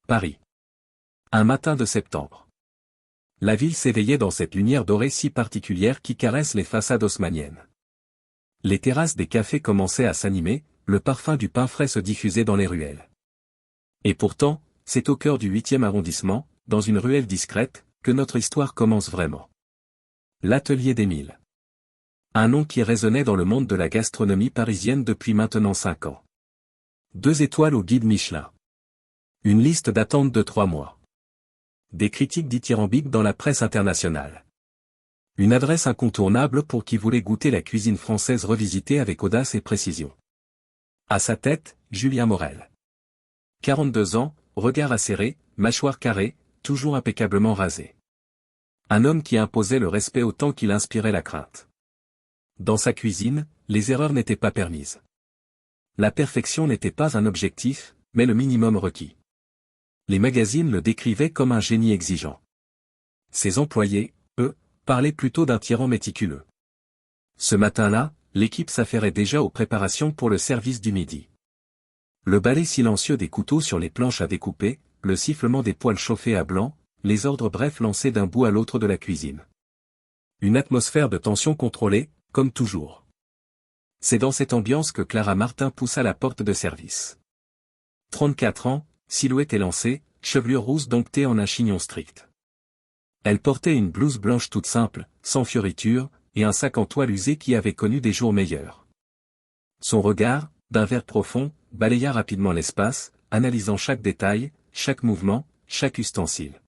Paris. Un matin de septembre. La ville s'éveillait dans cette lumière dorée si particulière qui caresse les façades haussmanniennes. Les terrasses des cafés commençaient à s'animer, le parfum du pain frais se diffusait dans les ruelles. Et pourtant, c'est au cœur du 8e arrondissement, dans une ruelle discrète, que notre histoire commence vraiment. L'Atelier d'Émile. Un nom qui résonnait dans le monde de la gastronomie parisienne depuis maintenant 5 ans. 2 étoiles au guide Michelin. Une liste d'attente de 3 mois. Des critiques dithyrambiques dans la presse internationale. Une adresse incontournable pour qui voulait goûter la cuisine française revisitée avec audace et précision. À sa tête, Julien Morel. 42 ans, regard acéré, mâchoire carrée, toujours impeccablement rasé. Un homme qui imposait le respect autant qu'il inspirait la crainte. Dans sa cuisine, les erreurs n'étaient pas permises. La perfection n'était pas un objectif, mais le minimum requis. Les magazines le décrivaient comme un génie exigeant. Ses employés, eux, parlaient plutôt d'un tyran méticuleux. Ce matin-là, l'équipe s'affairait déjà aux préparations pour le service du midi. Le balai silencieux des couteaux sur les planches à découper, le sifflement des poêles chauffés à blanc, les ordres brefs lancés d'un bout à l'autre de la cuisine. Une atmosphère de tension contrôlée, comme toujours. C'est dans cette ambiance que Clara Martin poussa la porte de service. 34 ans, silhouette élancée, chevelure rousse domptée en un chignon strict. Elle portait une blouse blanche toute simple, sans fioriture, et un sac en toile usé qui avait connu des jours meilleurs. Son regard, d'un vert profond, balaya rapidement l'espace, analysant chaque détail, chaque mouvement, chaque ustensile.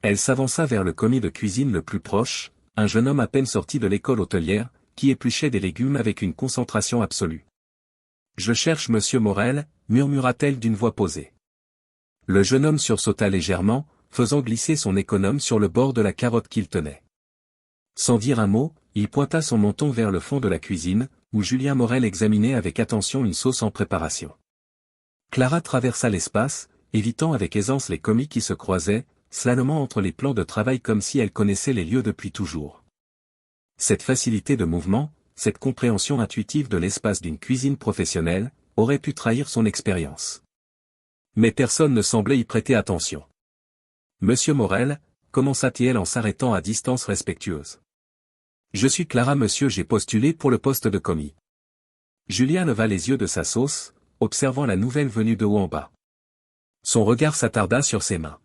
Elle s'avança vers le commis de cuisine le plus proche, un jeune homme à peine sorti de l'école hôtelière, qui épluchait des légumes avec une concentration absolue. « Je cherche Monsieur Morel », murmura-t-elle d'une voix posée. Le jeune homme sursauta légèrement, faisant glisser son économe sur le bord de la carotte qu'il tenait. Sans dire un mot, il pointa son menton vers le fond de la cuisine, où Julien Morel examinait avec attention une sauce en préparation. Clara traversa l'espace, évitant avec aisance les commis qui se croisaient, slalomant entre les plans de travail comme si elle connaissait les lieux depuis toujours. Cette facilité de mouvement, cette compréhension intuitive de l'espace d'une cuisine professionnelle, aurait pu trahir son expérience. Mais personne ne semblait y prêter attention. « Monsieur Morel », commença-t-elle en s'arrêtant à distance respectueuse. « Je suis Clara monsieur, j'ai postulé pour le poste de commis. » Julien leva les yeux de sa sauce, observant la nouvelle venue de haut en bas. Son regard s'attarda sur ses mains.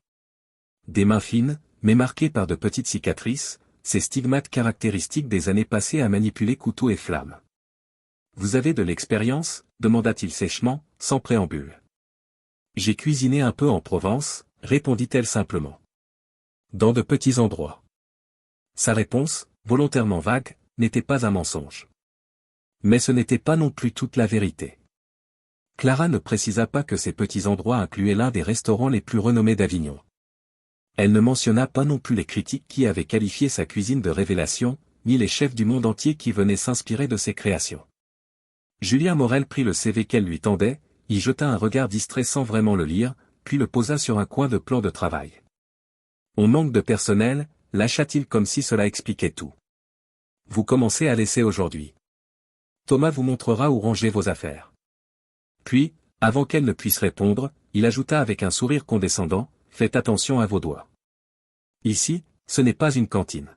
Des mains fines, mais marquées par de petites cicatrices, ces stigmates caractéristiques des années passées à manipuler couteau et flamme. « Vous avez de l'expérience » demanda-t-il sèchement, sans préambule. « J'ai cuisiné un peu en Provence », répondit-elle simplement. « Dans de petits endroits. » Sa réponse, volontairement vague, n'était pas un mensonge. Mais ce n'était pas non plus toute la vérité. Clara ne précisa pas que ces petits endroits incluaient l'un des restaurants les plus renommés d'Avignon. Elle ne mentionna pas non plus les critiques qui avaient qualifié sa cuisine de révélation, ni les chefs du monde entier qui venaient s'inspirer de ses créations. Julien Morel prit le CV qu'elle lui tendait, y jeta un regard distrait sans vraiment le lire, puis le posa sur un coin de plan de travail. « On manque de personnel », lâcha-t-il comme si cela expliquait tout. « Vous commencez à laisser aujourd'hui. Thomas vous montrera où ranger vos affaires. » Puis, avant qu'elle ne puisse répondre, il ajouta avec un sourire condescendant, « Faites attention à vos doigts. Ici, ce n'est pas une cantine. »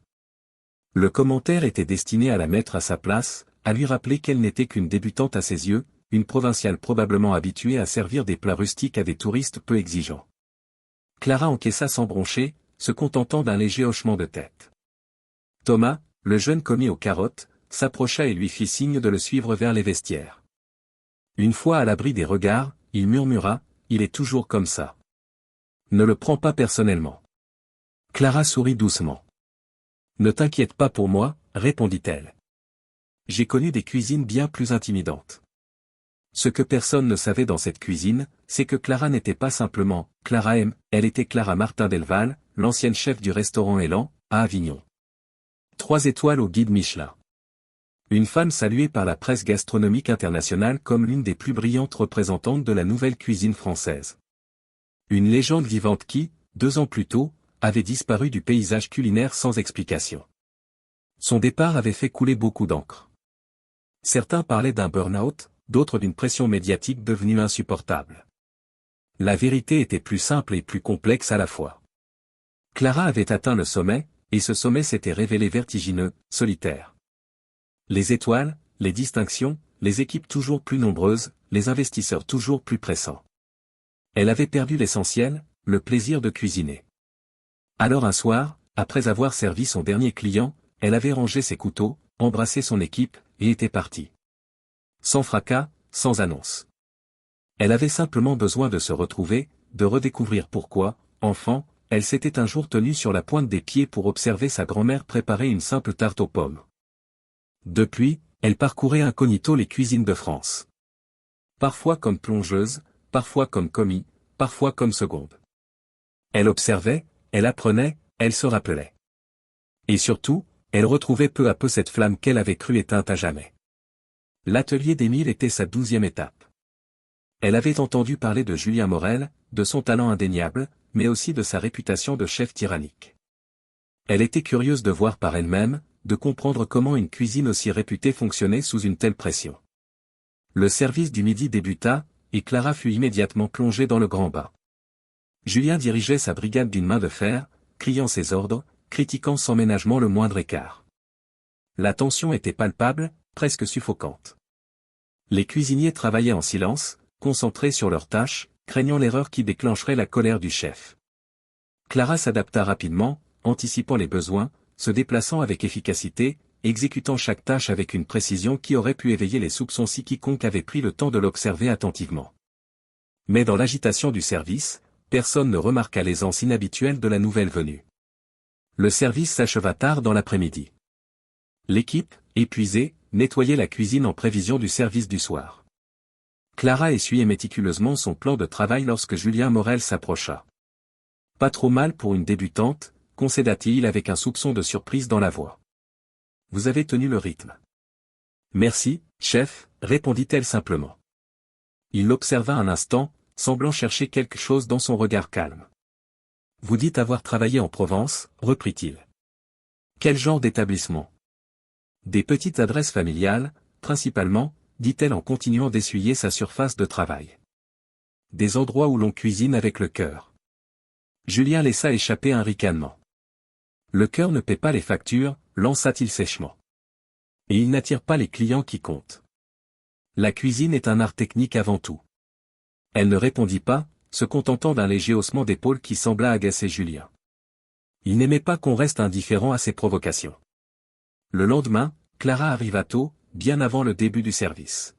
Le commentaire était destiné à la mettre à sa place, à lui rappeler qu'elle n'était qu'une débutante à ses yeux, une provinciale probablement habituée à servir des plats rustiques à des touristes peu exigeants. Clara encaissa sans broncher, se contentant d'un léger hochement de tête. Thomas, le jeune commis aux carottes, s'approcha et lui fit signe de le suivre vers les vestiaires. Une fois à l'abri des regards, il murmura, « Il est toujours comme ça. Ne le prends pas personnellement. » Clara sourit doucement. « Ne t'inquiète pas pour moi, » répondit-elle. « J'ai connu des cuisines bien plus intimidantes. » Ce que personne ne savait dans cette cuisine, c'est que Clara n'était pas simplement Clara M, elle était Clara Martin Delval, l'ancienne chef du restaurant Élan, à Avignon. 3 étoiles au guide Michelin. Une femme saluée par la presse gastronomique internationale comme l'une des plus brillantes représentantes de la nouvelle cuisine française. Une légende vivante qui, 2 ans plus tôt, avait disparu du paysage culinaire sans explication. Son départ avait fait couler beaucoup d'encre. Certains parlaient d'un burn-out, d'autres d'une pression médiatique devenue insupportable. La vérité était plus simple et plus complexe à la fois. Clara avait atteint le sommet, et ce sommet s'était révélé vertigineux, solitaire. Les étoiles, les distinctions, les équipes toujours plus nombreuses, les investisseurs toujours plus pressants. Elle avait perdu l'essentiel, le plaisir de cuisiner. Alors un soir, après avoir servi son dernier client, elle avait rangé ses couteaux, embrassé son équipe, et était partie. Sans fracas, sans annonce. Elle avait simplement besoin de se retrouver, de redécouvrir pourquoi, enfant, elle s'était un jour tenue sur la pointe des pieds pour observer sa grand-mère préparer une simple tarte aux pommes. Depuis, elle parcourait incognito les cuisines de France. Parfois comme plongeuse, parfois comme commis, parfois comme seconde. Elle observait, elle apprenait, elle se rappelait. Et surtout, elle retrouvait peu à peu cette flamme qu'elle avait cru éteinte à jamais. L'atelier d'Émile était sa 12e étape. Elle avait entendu parler de Julien Morel, de son talent indéniable, mais aussi de sa réputation de chef tyrannique. Elle était curieuse de voir par elle-même, de comprendre comment une cuisine aussi réputée fonctionnait sous une telle pression. Le service du midi débuta, et Clara fut immédiatement plongée dans le grand bain. Julien dirigeait sa brigade d'une main de fer, criant ses ordres, critiquant sans ménagement le moindre écart. La tension était palpable, presque suffocante. Les cuisiniers travaillaient en silence, concentrés sur leurs tâches, craignant l'erreur qui déclencherait la colère du chef. Clara s'adapta rapidement, anticipant les besoins, se déplaçant avec efficacité, exécutant chaque tâche avec une précision qui aurait pu éveiller les soupçons si quiconque avait pris le temps de l'observer attentivement. Mais dans l'agitation du service, personne ne remarqua l'aisance inhabituelle de la nouvelle venue. Le service s'acheva tard dans l'après-midi. L'équipe, épuisée, nettoyait la cuisine en prévision du service du soir. Clara essuyait méticuleusement son plan de travail lorsque Julien Morel s'approcha. « Pas trop mal pour une débutante », concéda-t-il avec un soupçon de surprise dans la voix. « Vous avez tenu le rythme. »« Merci, chef », répondit-elle simplement. Il l'observa un instant, semblant chercher quelque chose dans son regard calme. « Vous dites avoir travaillé en Provence, » reprit-il. « Quel genre d'établissement ? » Des petites adresses familiales, principalement, dit-elle en continuant d'essuyer sa surface de travail. Des endroits où l'on cuisine avec le cœur. Julien laissa échapper un ricanement. Le cœur ne paie pas les factures, lança-t-il sèchement. Et il n'attire pas les clients qui comptent. La cuisine est un art technique avant tout. Elle ne répondit pas, se contentant d'un léger haussement d'épaule qui sembla agacer Julien. Il n'aimait pas qu'on reste indifférent à ses provocations. Le lendemain, Clara arriva tôt, bien avant le début du service.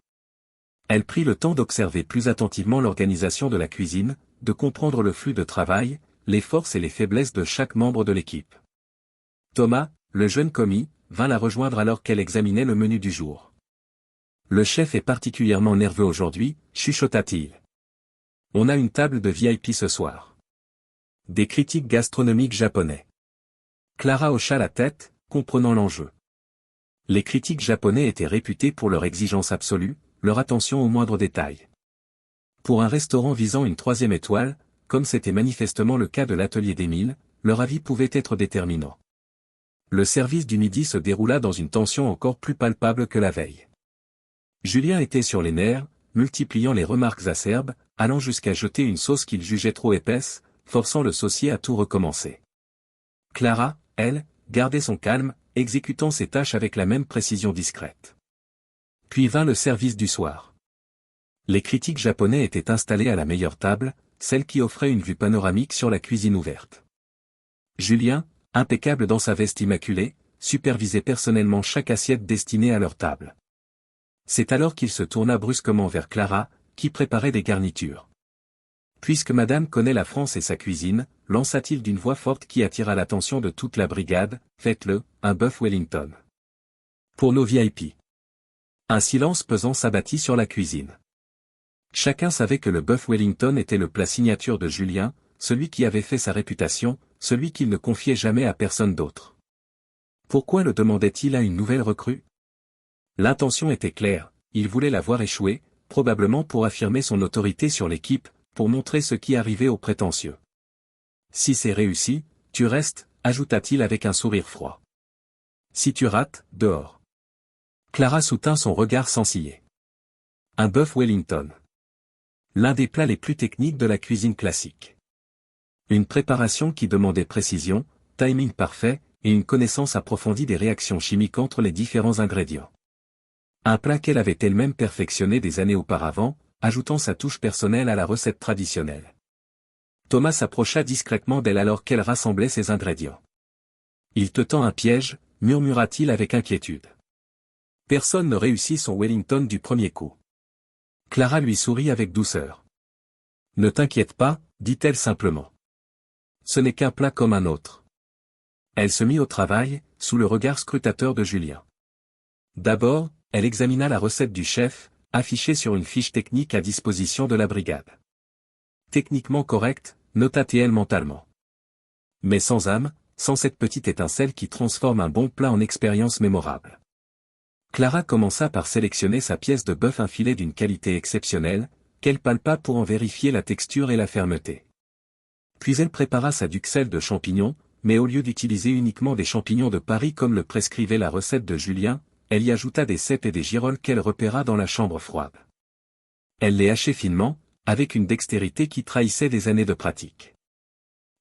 Elle prit le temps d'observer plus attentivement l'organisation de la cuisine, de comprendre le flux de travail, les forces et les faiblesses de chaque membre de l'équipe. Thomas, le jeune commis, vint la rejoindre alors qu'elle examinait le menu du jour. « Le chef est particulièrement nerveux aujourd'hui, » chuchota-t-il. « On a une table de VIP ce soir. » Des critiques gastronomiques japonais. Clara hocha la tête, comprenant l'enjeu. Les critiques japonais étaient réputés pour leur exigence absolue, leur attention aux moindres détails. Pour un restaurant visant une 3e étoile, comme c'était manifestement le cas de l'atelier d'Émile, leur avis pouvait être déterminant. Le service du midi se déroula dans une tension encore plus palpable que la veille. Julien était sur les nerfs, multipliant les remarques acerbes, allant jusqu'à jeter une sauce qu'il jugeait trop épaisse, forçant le saucier à tout recommencer. Clara, elle, gardait son calme, exécutant ses tâches avec la même précision discrète. Puis vint le service du soir. Les critiques japonais étaient installés à la meilleure table, celle qui offrait une vue panoramique sur la cuisine ouverte. Julien, impeccable dans sa veste immaculée, supervisait personnellement chaque assiette destinée à leur table. C'est alors qu'il se tourna brusquement vers Clara, qui préparait des garnitures. « Puisque madame connaît la France et sa cuisine, » lança-t-il d'une voix forte qui attira l'attention de toute la brigade, « faites-le, un bœuf Wellington. Pour nos VIP. » Un silence pesant s'abattit sur la cuisine. Chacun savait que le bœuf Wellington était le plat signature de Julien, celui qui avait fait sa réputation, celui qu'il ne confiait jamais à personne d'autre. Pourquoi le demandait-il à une nouvelle recrue? L'intention était claire, il voulait la voir échouer, probablement pour affirmer son autorité sur l'équipe, pour montrer ce qui arrivait aux prétentieux. Si c'est réussi, tu restes, ajouta-t-il avec un sourire froid. Si tu rates, dehors. Clara soutint son regard sans ciller. Un bœuf Wellington. L'un des plats les plus techniques de la cuisine classique. Une préparation qui demandait précision, timing parfait, et une connaissance approfondie des réactions chimiques entre les différents ingrédients. Un plat qu'elle avait elle-même perfectionné des années auparavant, ajoutant sa touche personnelle à la recette traditionnelle. Thomas s'approcha discrètement d'elle alors qu'elle rassemblait ses ingrédients. « Il te tend un piège », murmura-t-il avec inquiétude. Personne ne réussit son Wellington du premier coup. Clara lui sourit avec douceur. « Ne t'inquiète pas, dit-elle simplement. Ce n'est qu'un plat comme un autre. » Elle se mit au travail, sous le regard scrutateur de Julien. D'abord, elle examina la recette du chef, affichée sur une fiche technique à disposition de la brigade. Techniquement correcte, nota-t-elle mentalement. Mais sans âme, sans cette petite étincelle qui transforme un bon plat en expérience mémorable. Clara commença par sélectionner sa pièce de bœuf, un filet d'une qualité exceptionnelle, qu'elle palpa pour en vérifier la texture et la fermeté. Puis elle prépara sa duxelle de champignons, mais au lieu d'utiliser uniquement des champignons de Paris comme le prescrivait la recette de Julien, elle y ajouta des cèpes et des girolles qu'elle repéra dans la chambre froide. Elle les hachait finement, avec une dextérité qui trahissait des années de pratique.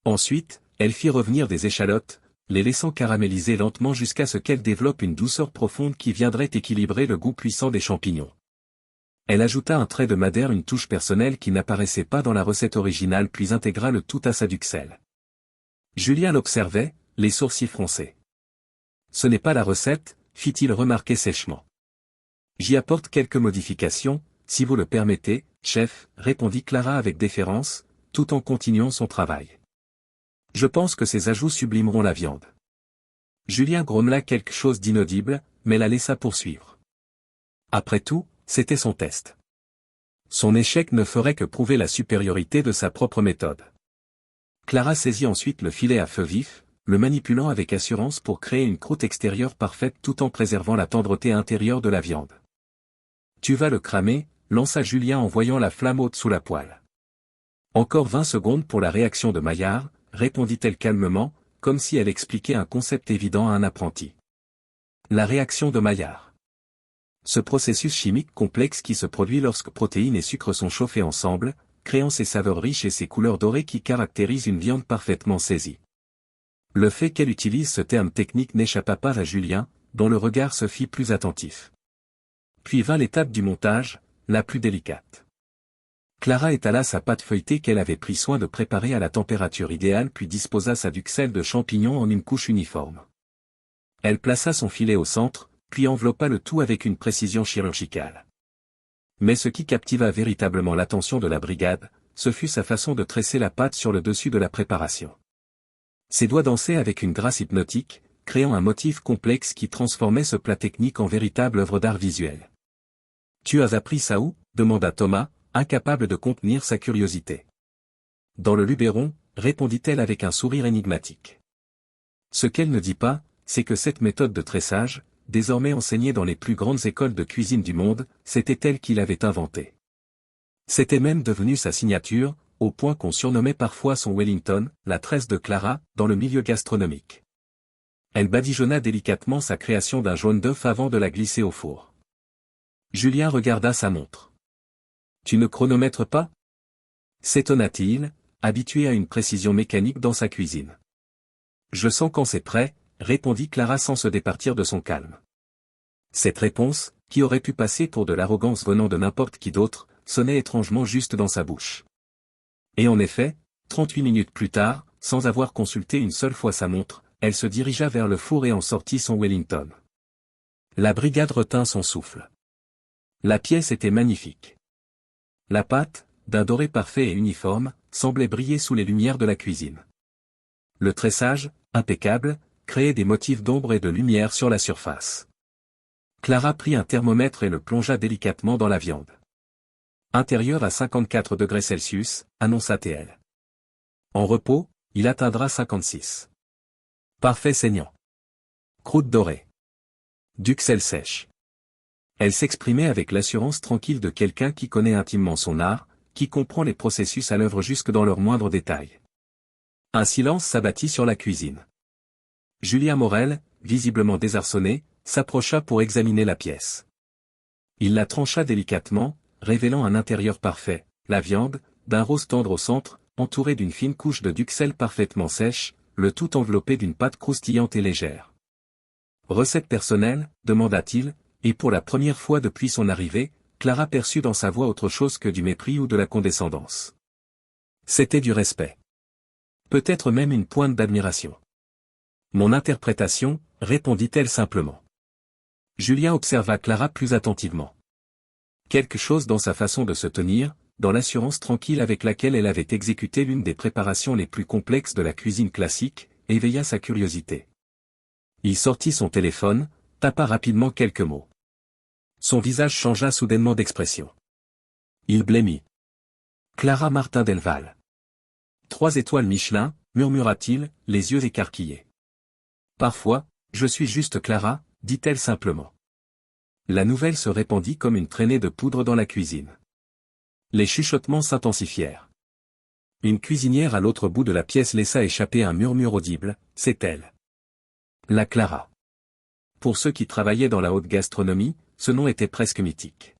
Ensuite, elle fit revenir des échalotes, les laissant caraméliser lentement jusqu'à ce qu'elles développent une douceur profonde qui viendrait équilibrer le goût puissant des champignons. Elle ajouta un trait de madère, une touche personnelle qui n'apparaissait pas dans la recette originale, puis intégra le tout à sa duxelle. Julien l'observait, les sourcils froncés. « Ce n'est pas la recette », fit-il remarquer sèchement. « J'y apporte quelques modifications, si vous le permettez, chef, répondit Clara avec déférence, tout en continuant son travail. Je pense que ces ajouts sublimeront la viande. Julien grommela quelque chose d'inaudible, mais la laissa poursuivre. Après tout, c'était son test. Son échec ne ferait que prouver la supériorité de sa propre méthode. Clara saisit ensuite le filet à feu vif, le manipulant avec assurance pour créer une croûte extérieure parfaite tout en préservant la tendreté intérieure de la viande. Tu vas le cramer, lança Julien en voyant la flamme haute sous la poêle. Encore 20 secondes pour la réaction de Maillard, répondit-elle calmement, comme si elle expliquait un concept évident à un apprenti. La réaction de Maillard. Ce processus chimique complexe qui se produit lorsque protéines et sucres sont chauffés ensemble, créant ces saveurs riches et ces couleurs dorées qui caractérisent une viande parfaitement saisie. Le fait qu'elle utilise ce terme technique n'échappa pas à Julien, dont le regard se fit plus attentif. Puis vint l'étape du montage, la plus délicate. Clara étala sa pâte feuilletée qu'elle avait pris soin de préparer à la température idéale, puis disposa sa duxelle de champignons en une couche uniforme. Elle plaça son filet au centre, puis enveloppa le tout avec une précision chirurgicale. Mais ce qui captiva véritablement l'attention de la brigade, ce fut sa façon de tresser la pâte sur le dessus de la préparation. Ses doigts dansaient avec une grâce hypnotique, créant un motif complexe qui transformait ce plat technique en véritable œuvre d'art visuel. « Tu as appris ça où ?» demanda Thomas, incapable de contenir sa curiosité. « Dans le Luberon », répondit-elle avec un sourire énigmatique. Ce qu'elle ne dit pas, c'est que cette méthode de tressage, désormais enseignée dans les plus grandes écoles de cuisine du monde, c'était elle qui l'avait inventée. C'était même devenu sa signature, au point qu'on surnommait parfois son Wellington, la tresse de Clara, dans le milieu gastronomique. Elle badigeonna délicatement sa création d'un jaune d'œuf avant de la glisser au four. Julien regarda sa montre. « Tu ne chronomètres pas ?» s'étonna-t-il, habitué à une précision mécanique dans sa cuisine. « Je sens quand c'est prêt », répondit Clara sans se départir de son calme. Cette réponse, qui aurait pu passer pour de l'arrogance venant de n'importe qui d'autre, sonnait étrangement juste dans sa bouche. Et en effet, 38 minutes plus tard, sans avoir consulté une seule fois sa montre, elle se dirigea vers le four et en sortit son Wellington. La brigade retint son souffle. La pièce était magnifique. La pâte, d'un doré parfait et uniforme, semblait briller sous les lumières de la cuisine. Le tressage, impeccable, créait des motifs d'ombre et de lumière sur la surface. Clara prit un thermomètre et le plongea délicatement dans la viande. Intérieur à 54 degrés Celsius, annonça-t-elle. En repos, il atteindra 56. Parfait saignant. Croûte dorée. Duxelle sèche. Elle s'exprimait avec l'assurance tranquille de quelqu'un qui connaît intimement son art, qui comprend les processus à l'œuvre jusque dans leurs moindres détails. Un silence s'abattit sur la cuisine. Julien Morel, visiblement désarçonné, s'approcha pour examiner la pièce. Il la trancha délicatement, révélant un intérieur parfait, la viande, d'un rose tendre au centre, entouré d'une fine couche de duxelles parfaitement sèche, le tout enveloppé d'une pâte croustillante et légère. Recette personnelle, demanda-t-il, et pour la première fois depuis son arrivée, Clara perçut dans sa voix autre chose que du mépris ou de la condescendance. C'était du respect. Peut-être même une pointe d'admiration. Mon interprétation, répondit-elle simplement. Julien observa Clara plus attentivement. Quelque chose dans sa façon de se tenir, dans l'assurance tranquille avec laquelle elle avait exécuté l'une des préparations les plus complexes de la cuisine classique, éveilla sa curiosité. Il sortit son téléphone, tapa rapidement quelques mots. Son visage changea soudainement d'expression. Il blêmit. Clara Martin Delval. 3 étoiles Michelin, murmura-t-il, les yeux écarquillés. Parfois, je suis juste Clara, dit-elle simplement. La nouvelle se répandit comme une traînée de poudre dans la cuisine. Les chuchotements s'intensifièrent. Une cuisinière à l'autre bout de la pièce laissa échapper un murmure audible, c'est elle. La Clara. Pour ceux qui travaillaient dans la haute gastronomie, ce nom était presque mythique.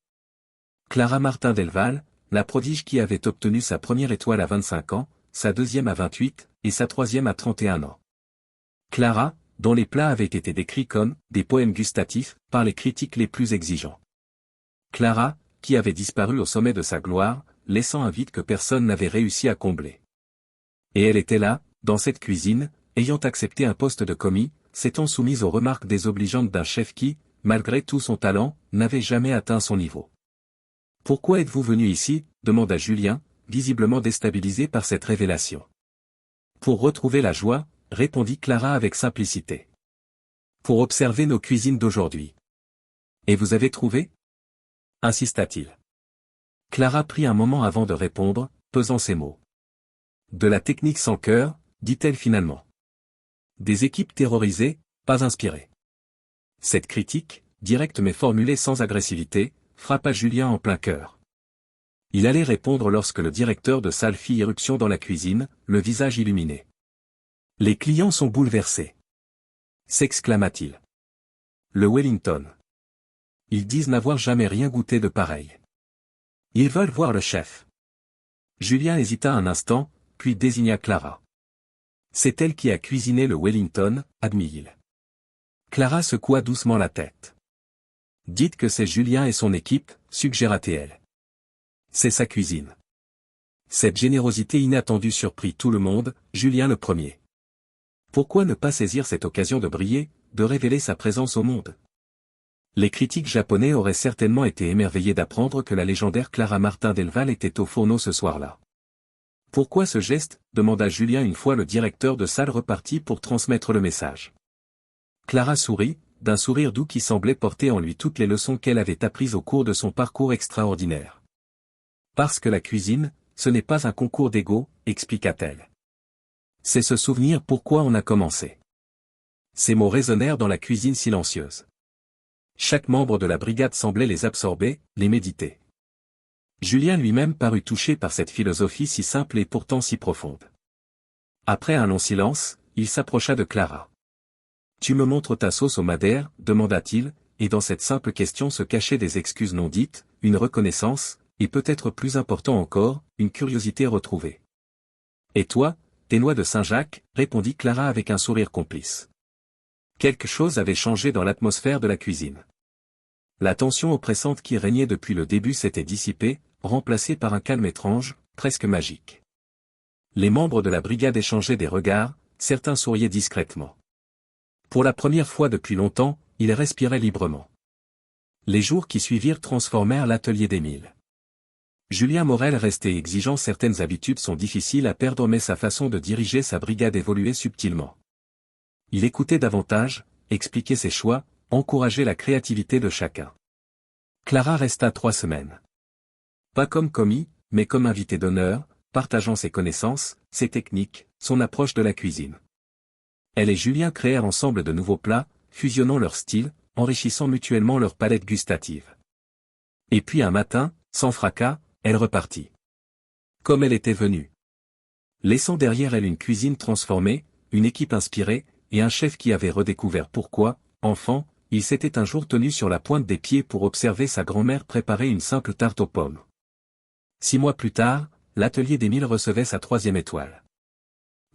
Clara Martin Delval, la prodige qui avait obtenu sa première étoile à 25 ans, sa deuxième à 28, et sa troisième à 31 ans. Clara, dont les plats avaient été décrits comme des poèmes gustatifs par les critiques les plus exigeants. Clara, qui avait disparu au sommet de sa gloire, laissant un vide que personne n'avait réussi à combler. Et elle était là, dans cette cuisine, ayant accepté un poste de commis, s'étant soumise aux remarques désobligeantes d'un chef qui, malgré tout son talent, n'avait jamais atteint son niveau. « Pourquoi êtes-vous venu ici ?» demanda Julien, visiblement déstabilisé par cette révélation. « Pour retrouver la joie », répondit Clara avec simplicité. « Pour observer nos cuisines d'aujourd'hui. »« Et vous avez trouvé ?» insista-t-il. Clara prit un moment avant de répondre, pesant ses mots. « De la technique sans cœur », dit-elle finalement. « Des équipes terrorisées, pas inspirées. » Cette critique, directe mais formulée sans agressivité, frappa Julien en plein cœur. Il allait répondre lorsque le directeur de salle fit irruption dans la cuisine, le visage illuminé. « Les clients sont bouleversés !» s'exclama-t-il. « Le Wellington. Ils disent n'avoir jamais rien goûté de pareil. Ils veulent voir le chef. » Julien hésita un instant, puis désigna Clara. « C'est elle qui a cuisiné le Wellington, » admit-il. Clara secoua doucement la tête. « Dites que c'est Julien et son équipe, » suggéra-t-elle. « C'est sa cuisine. » Cette générosité inattendue surprit tout le monde, Julien le premier. Pourquoi ne pas saisir cette occasion de briller, de révéler sa présence au monde? Les critiques japonais auraient certainement été émerveillés d'apprendre que la légendaire Clara Martin Delval était au fourneau ce soir-là. Pourquoi ce geste? Demanda Julien une fois le directeur de salle reparti pour transmettre le message. Clara sourit, d'un sourire doux qui semblait porter en lui toutes les leçons qu'elle avait apprises au cours de son parcours extraordinaire. Parce que la cuisine, ce n'est pas un concours d'ego, expliqua-t-elle. C'est se souvenir pourquoi on a commencé. Ces mots résonnèrent dans la cuisine silencieuse. Chaque membre de la brigade semblait les absorber, les méditer. Julien lui-même parut touché par cette philosophie si simple et pourtant si profonde. Après un long silence, il s'approcha de Clara. « Tu me montres ta sauce au madère ?» demanda-t-il, et dans cette simple question se cachaient des excuses non dites, une reconnaissance, et peut-être plus important encore, une curiosité retrouvée. « Et toi, tes noix de Saint-Jacques ?» répondit Clara avec un sourire complice. Quelque chose avait changé dans l'atmosphère de la cuisine. La tension oppressante qui régnait depuis le début s'était dissipée, remplacée par un calme étrange, presque magique. Les membres de la brigade échangeaient des regards, certains souriaient discrètement. Pour la première fois depuis longtemps, ils respiraient librement. Les jours qui suivirent transformèrent l'atelier d'Émile. Julien Morel restait exigeant, certaines habitudes sont difficiles à perdre mais sa façon de diriger sa brigade évoluait subtilement. Il écoutait davantage, expliquait ses choix, encourageait la créativité de chacun. Clara resta 3 semaines. Pas comme commis, mais comme invité d'honneur, partageant ses connaissances, ses techniques, son approche de la cuisine. Elle et Julien créèrent ensemble de nouveaux plats, fusionnant leurs styles, enrichissant mutuellement leur palette gustative. Et puis un matin, sans fracas, elle repartit. Comme elle était venue. Laissant derrière elle une cuisine transformée, une équipe inspirée, et un chef qui avait redécouvert pourquoi, enfant, il s'était un jour tenu sur la pointe des pieds pour observer sa grand-mère préparer une simple tarte aux pommes. 6 mois plus tard, l'atelier d'Émile recevait sa 3e étoile.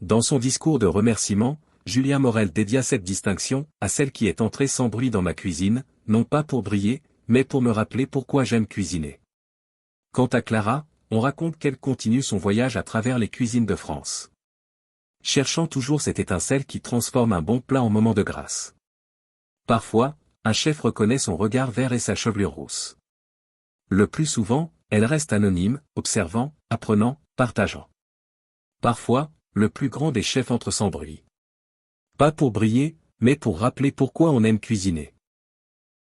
Dans son discours de remerciement, Julien Morel dédia cette distinction à celle qui est entrée sans bruit dans ma cuisine, non pas pour briller, mais pour me rappeler pourquoi j'aime cuisiner. Quant à Clara, on raconte qu'elle continue son voyage à travers les cuisines de France. Cherchant toujours cette étincelle qui transforme un bon plat en moment de grâce. Parfois, un chef reconnaît son regard vert et sa chevelure rousse. Le plus souvent, elle reste anonyme, observant, apprenant, partageant. Parfois, le plus grand des chefs entre sans bruit. Pas pour briller, mais pour rappeler pourquoi on aime cuisiner.